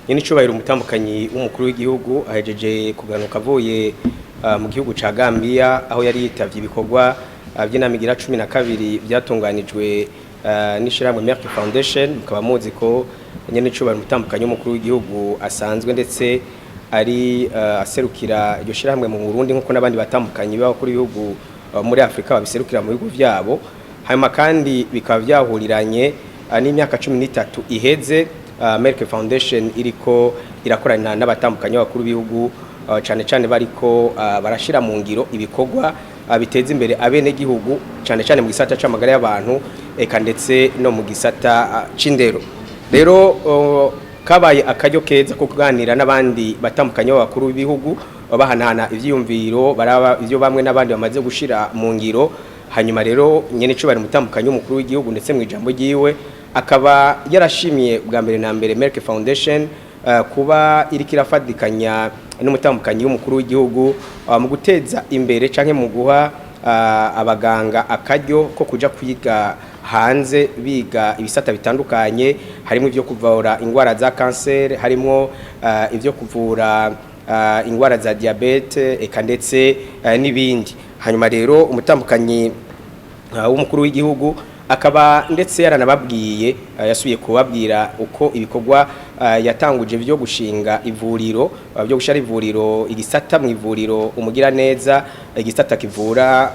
nyene icubahiro umutambukanyi w'umukuru w'igihugu ahejeje kuganuka avuye mu gihugu ca Gambia aho yari yitavye ibikorwa by'inamigira 12 byatunganijwe n'ishiramwe Merck Foundation. Mukaba muzi ko nyene icubahiro umutambukanyi w'umukuru w'igihugu asanzwe ndetse ari aserukira iryo shiramwe mu Burundi nkuko n'abandi batambukanyi b'abakuru b'ibihugu muri Afrika babiserukira mu bihugu vyabo. Hanyuma kandi bikaba byahuriranye n'imyaka 13 iheze Merck Foundation iriko irakorana n'abatambukanyi b'abakuru b'ibihugu cyane bariko barashira mu ngiro ibikorwa biteza imbere abene gihugu cyane mu gisata c'amagara y'abantu eka ndetse no mu gisata c'indero. Rero kabaye akaryo keza ko kuganira n'abandi batambukanyi b'abakuru b'ibihugu bahanahana ivyiyumviro baraba ivyo bamwe n'abandi bamaze gushira mu ngiro. Hanyuma rero nyene icubahiro umutambukanyi w'umukuru w'igihugu ndetse mu ijambo ryiwe akaba yarashimiye bwa mbere na mbere Merck Foundation kuba iriko irafadikanya n'umutambukanyi w'umukuru w'igihugu mu guteza imbere canke mu guha abaganga akaryo ko kuja kwiga hanze biga ibisata bitandukanye, harimo ivyo kuvura ingwara za cancer, harimo ivyo kuvura ingwara za diabete eka ndetse n'ibindi. Hanyuma rero umutambukanyi w'umukuru w'igihugu akaba ndetse yaranababwiye yasubiye kubabwira uko ibikorwa yatanguje byo gushinga ivuriro byo gushara ivuriro igisata mu ivuriro umugira neza igisata kivura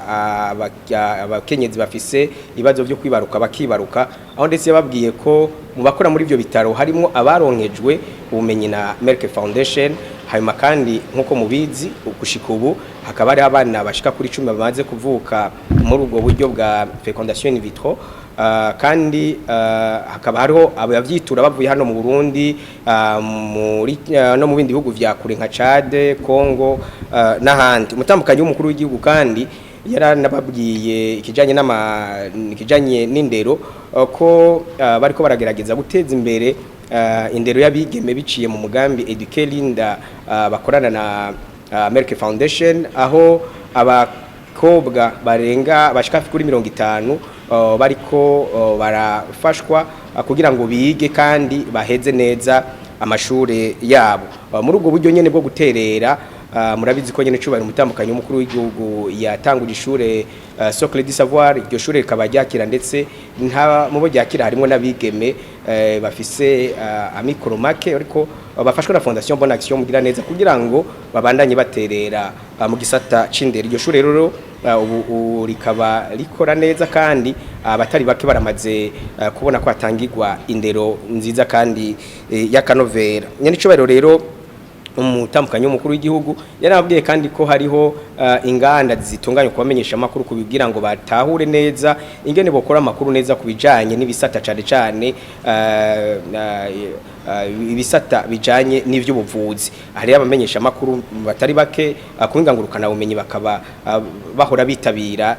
abakenyezi bafise ibibazo byo kwibaruka bakibaruka, aho ndetse yababwiye ko mu bakora muri ibyo bitaro harimo abaronkejwe ubumenyi na Merck Foundation. Hanyuma kandi nkuko mubizi gushika ubu hakaba ari abana bashika kuri 10 bamaze kuvuka muri ubwo buryo bwa fecondation in vitro, kandi hakaba hariho abavyitura bavuye hano mu Burundi muri no mu bindi bihugu vya kure nka Chad, Congo n'ahandi. Umutambukanyi w'umukuru w'igihugu kandi yaranababwiye ikijanye n'indero ko bariko baragerageza guteza imbere indero y'abigeme biciye mu mugambi Educate Linda bakorana na Merck Foundation, aho abakobwa barenga bashika kuri 50 bariko barafashwa kugira ngo bige kandi baheze neza amashure yabo. Muri ubwo buryo nyene bwo guterera murabizi ko nyene cubahiro umutambukanyi w'umukuru w'igihugu yatanguje ishure Socle du Savoir. Iryo shure rikaba ryakira ndetse mu bo ryakira harimo n'abigeme bafise amikoro make ariko bafashwe na Fondation Bonne Action mugira neza kugira ngo babandanye baterera mu gisata c'indero. Iryo shure rero ubu rikaba rikora neza kandi abatari bake baramaze kubona ko hatangirwa indero nziza kandi y'akanovera. Nyene cubahiro rero umutambukanyi w'umukuru w'igihugu yarababwiye kandi ko hariho inganda zitunganya kubamenyesha amakuru kubigira ngo batahure neza ingene bokora amakuru neza kubijanye n'ibisata cane ibisata bijanye n'ivy'ubuvuzi. Hari abamenyesha amakuru batari bake kuingangurukana ubumenyi bakaba bahora bitabira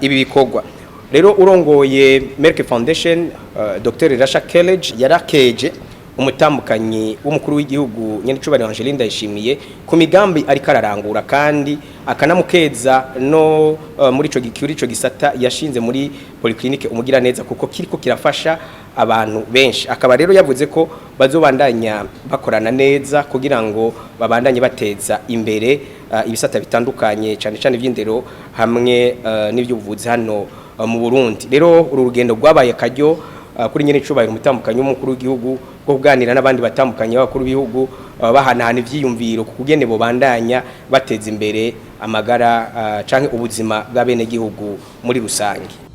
ibi bikorwa. Rero urongoye Merck Foundation Dr. Rasha Kellege yarakeje umutambukanyi w'umukuru w'igihugu nyene icubahiro Angeline Ndayishimiye ku migambi ariko ararangura kandi akanamukeza no muri ico gisata yashinze muri polyclinique umugira neza kuko kiriko kirafasha abantu benshi. Akaba rero yavuze ko bazobandanya bakorana neza kugira ngo babandanye bateza imbere ibisata bitandukanye cyane ivy'indero hamwe n'ivy'ubuvuzi hano mu Burundi. Rero uru rugendo rwabaye karyo kuri nyene icubahiro umutambukanyi w'umukuru w'igihugu bwo kuganira n'abandi batambukanyi b'abakuru b'ibihugu bahanahana ivyiyumviro kugene bo bandanya bateza imbere amagara canke ubuzima bw'abene gihugu muri rusange.